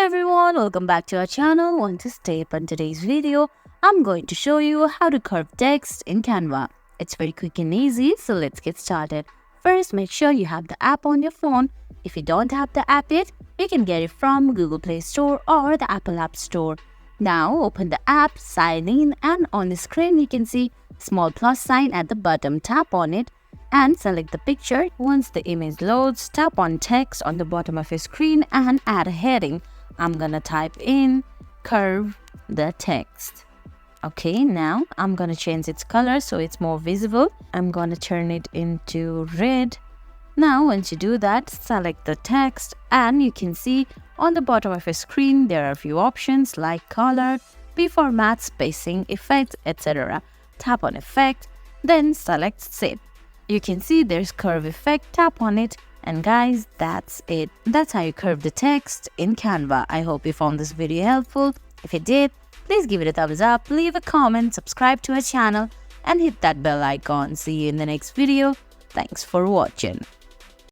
everyone, welcome back to our channel. One to step. On today's video, I'm going to show you how to curve text in Canva. It's very quick and easy, so let's get started. First, make sure you have the app on your phone. If you don't have the app yet, you can get it from Google Play Store or the Apple App Store. Now, open the app, sign in, and on the screen you can see small plus sign at the bottom. Tap on it and select the picture. Once the image loads, tap on text on the bottom of your screen and add a heading. I'm gonna type in curve the text. Okay, now I'm gonna change its color so it's more visible. I'm gonna turn it into red. Now once you do that, select the text and you can see on the bottom of your screen there are a few options like color, format, spacing, effects, etc. Tap on effect, then select save. You can see there's curve effect, tap on it, and guys, that's it. That's how you curve the text in Canva. I hope you found this video helpful. If you did, please give it a thumbs up, leave a comment, subscribe to our channel, and hit that bell icon. See you in the next video. Thanks for watching.